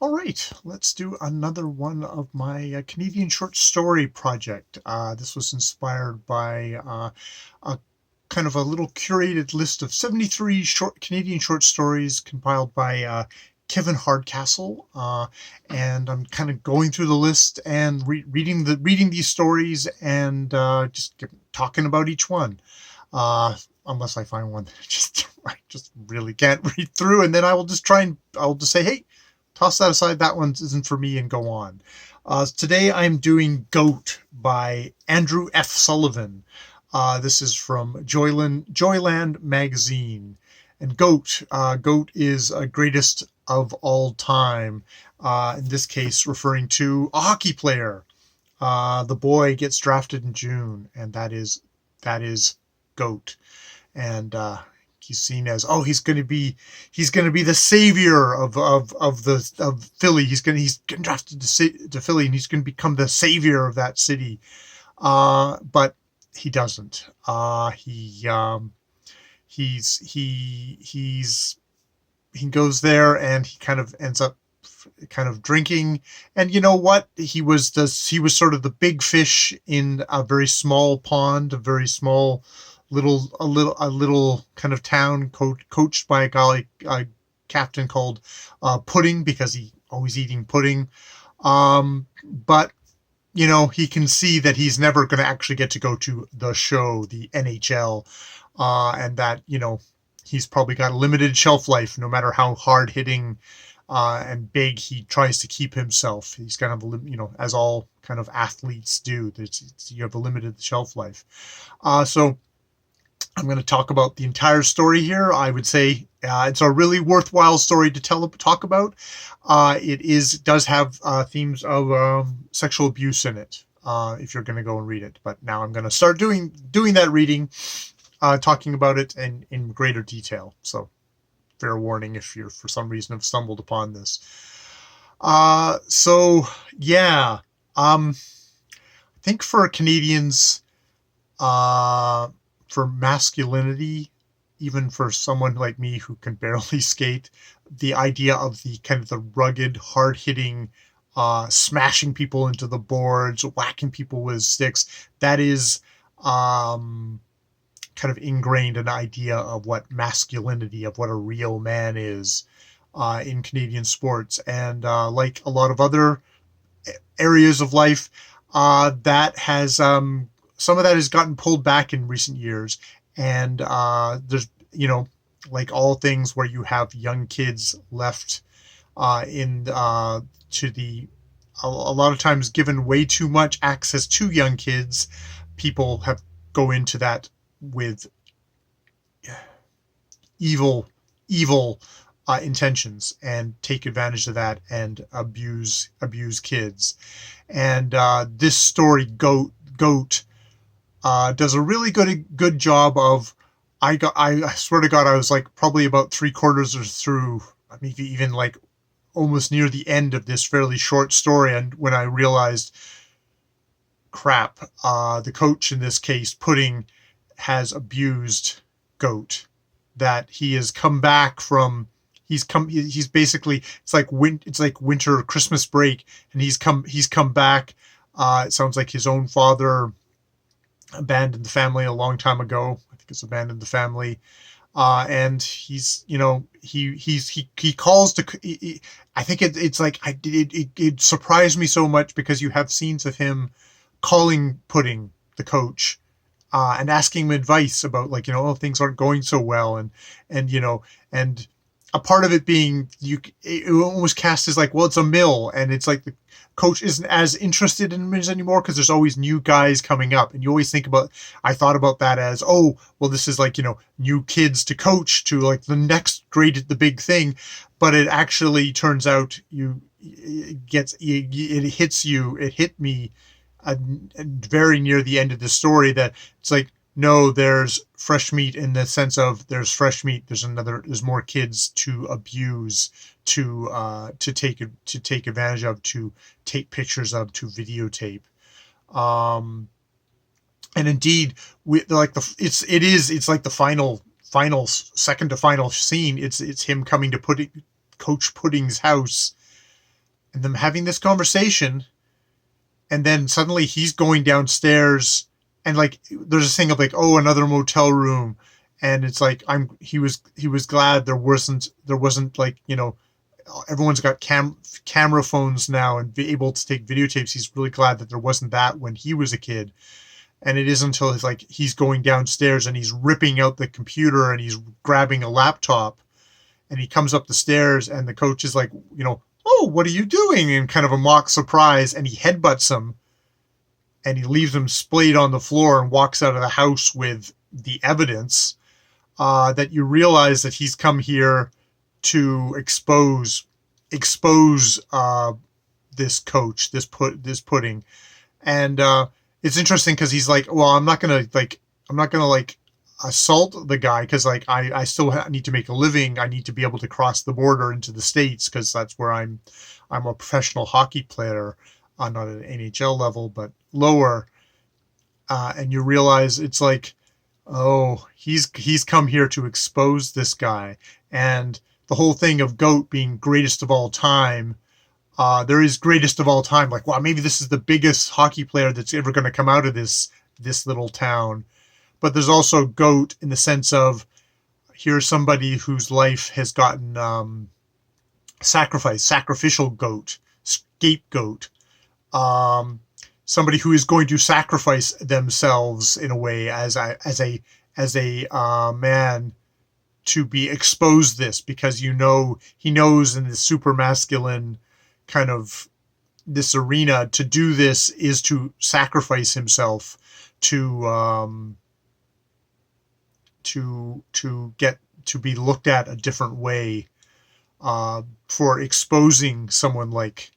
All right, let's do another one of my Canadian short story project. This was inspired by a kind of a little curated list of 73 Canadian short stories compiled by Kevin Hardcastle, and I'm kind of going through the list and reading these stories and just talking about each one. Unless I find one that I just really can't read through, and then I'll just say, hey, toss that aside. That one isn't for me, and go on. Today I'm doing Goat by Andrew F. Sullivan. This is from Joyland magazine. And Goat is a greatest of all time. In this case, referring to a hockey player. The boy gets drafted in June, and that is Goat. And he's seen as, he's going to be the savior of Philly. He's getting drafted to Philly, and he's going to become the savior of that city. But he doesn't. He goes there, and he kind of ends up kind of drinking. And you know what? He was sort of the big fish in a very small pond, a very small a little kind of town coached by a captain called Pudding, because he always eating pudding. But he can see that he's never going to actually get to go to the show, the NHL, and that he's probably got a limited shelf life, no matter how hard hitting and big he tries to keep himself. He's kind of as all kind of athletes do. You have a limited shelf life. So I'm going to talk about the entire story here. I would say it's a really worthwhile story to talk about. It does have themes of sexual abuse in it, if you're going to go and read it. But now I'm going to start doing that reading, talking about it in greater detail. So fair warning if you're for some reason have stumbled upon this. So yeah, I think for Canadians, for masculinity, even for someone like me who can barely skate, the idea of the kind of the rugged, hard-hitting, smashing people into the boards, whacking people with sticks, that is kind of ingrained an idea of what masculinity, of what a real man is in Canadian sports. And like a lot of other areas of life, that has some of that has gotten pulled back in recent years. And there's, like all things where you have young kids left to the a lot of times given way too much access to young kids, people go into that with evil intentions and take advantage of that and abuse kids. And this story, Goat, does a really good job of. I swear to God, I was like probably about 3/4 or through, maybe even like almost near the end of this fairly short story, and when I realized, crap, the coach in this case, Pudding, has abused Goat. That he has come back from. He's basically, it's like winter Christmas break, and he's come back. It sounds like his own father abandoned the family a long time ago. I think it's abandoned the family, and he's he calls to. I think it's like it surprised me so much, because you have scenes of him calling Pudding, the coach, and asking him advice about, like, things aren't going so well, and and a part of it being, it almost cast as like, well, it's a mill, and it's like the coach isn't as interested in mids anymore because there's always new guys coming up, and you always I thought about that as, oh, well, this is like, new kids to coach to, like, the next the big thing. But it actually turns out it hit me very near the end of the story, that it's like, no, there's fresh meat, in the sense of there's fresh meat. There's more kids to abuse, to take advantage of, to take pictures of, to videotape. And indeed, it's like the final second to final scene. It's him coming to Coach Pudding's house, and them having this conversation, and then suddenly he's going downstairs, and like there's a thing of like, oh, another motel room, and it's like he was glad there wasn't like, everyone's got camera phones now and be able to take videotapes. He's really glad that there wasn't that when he was a kid. And it isn't until he's going downstairs and he's ripping out the computer and he's grabbing a laptop, and he comes up the stairs and the coach is like, oh, what are you doing? In kind of a mock surprise, and he headbutts him and he leaves him splayed on the floor and walks out of the house with the evidence, that you realize that he's come here to expose this coach, this pudding. And it's interesting because he's like, well, I'm not gonna assault the guy, because like I still need to make a living. I need to be able to cross the border into the States, because that's where I'm a professional hockey player, not at an NHL level but lower. And you realize it's like, oh, he's come here to expose this guy. And the whole thing of GOAT being greatest of all time, there is greatest of all time. Like, wow, maybe this is the biggest hockey player that's ever going to come out of this little town. But there's also GOAT in the sense of, here's somebody whose life has gotten sacrificial GOAT, scapegoat, somebody who is going to sacrifice themselves in a way as a man to be exposed this, because he knows in this super masculine kind of this arena, to do this is to sacrifice himself to get to be looked at a different way, for exposing someone like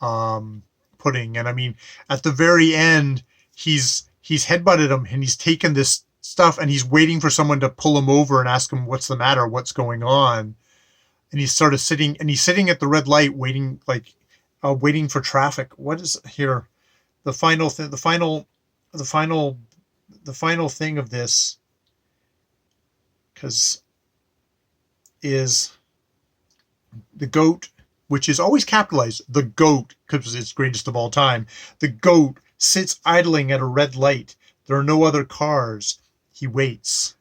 Pudding. And I mean, at the very end, he's headbutted him and he's taken this stuff and he's waiting for someone to pull him over and ask him what's the matter, what's going on. And he's sort of sitting at the red light, waiting for traffic. What is here? The final thing of this, because is the GOAT, which is always capitalized, the GOAT, because it's greatest of all time. The GOAT sits idling at a red light. There are no other cars. He waits.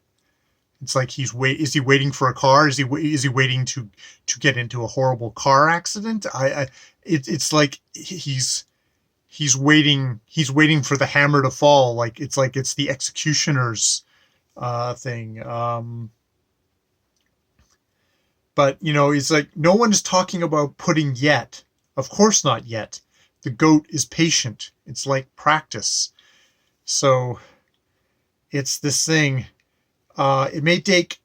It's like is he waiting for a car? Is he waiting to get into a horrible car accident? It's like he's waiting for the hammer to fall. Like it's the executioner's thing. But it's like no one is talking about Pudding yet. Of course not yet. The GOAT is patient. It's like practice. So it's this thing. It may take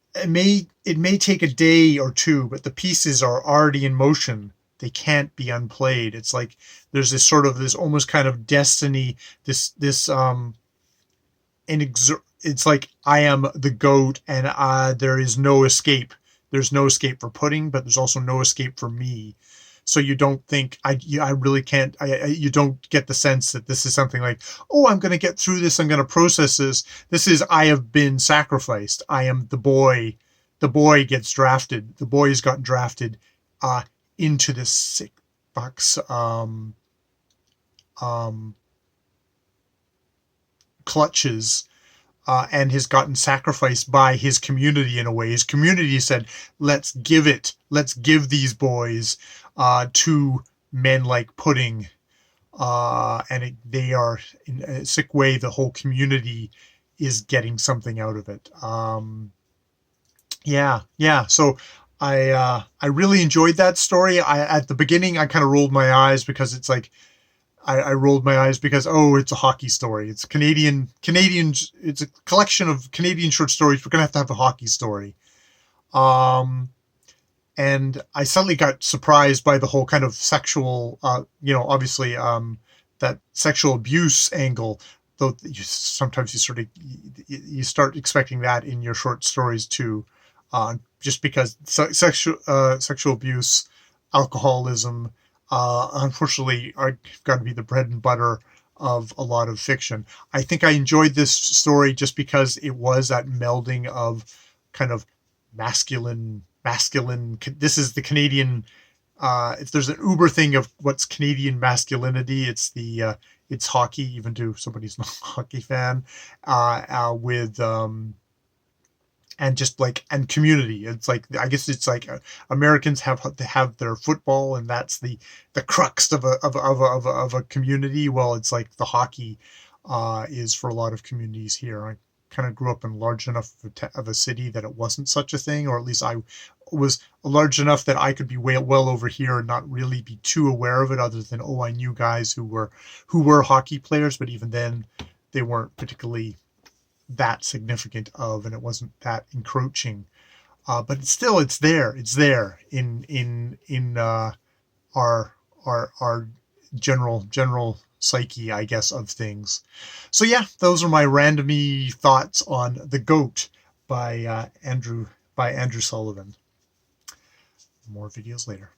a day or two, but the pieces are already in motion. They can't be unplayed. It's like there's this almost kind of destiny. It's like I am the GOAT, and there is no escape. There's no escape for Pudding, but there's also no escape for me. So you don't think I really can't. You don't get the sense that this is something like, oh, I'm going to get through this. I'm going to process this. This is, I have been sacrificed. I am the boy. The boy gets drafted. The boy has gotten drafted into this sick box clutches. And has gotten sacrificed by his community in a way. His community said, let's give these boys to men like Pudding. And they are, in a sick way, the whole community is getting something out of it. So I really enjoyed that story. At the beginning, I kind of rolled my eyes because it's like, I rolled my eyes because, oh, it's a hockey story. It's Canadian. It's a collection of Canadian short stories. We're going to have a hockey story. And I suddenly got surprised by the whole kind of sexual, obviously, that sexual abuse angle, though sometimes you start expecting that in your short stories too, just because sexual abuse, alcoholism, unfortunately, are got to be the bread and butter of a lot of fiction. I think I enjoyed this story just because it was that melding of kind of masculine. This is the Canadian if there's an uber thing of what's Canadian masculinity, it's hockey, even to somebody who's not a hockey fan, with and just like and community. It's like, I guess it's like Americans have their football, and that's the crux of a community. Well, it's like the hockey is for a lot of communities here. I kind of grew up in large enough of a city that it wasn't such a thing, or at least I was large enough that I could be well over here and not really be too aware of it, other than, oh, I knew guys who were hockey players, but even then they weren't particularly that significant of, and it wasn't that encroaching. But it's there. It's there in our general psyche, I guess, of things. So yeah, those are my randomy thoughts on The Goat by Andrew Sullivan. More videos later.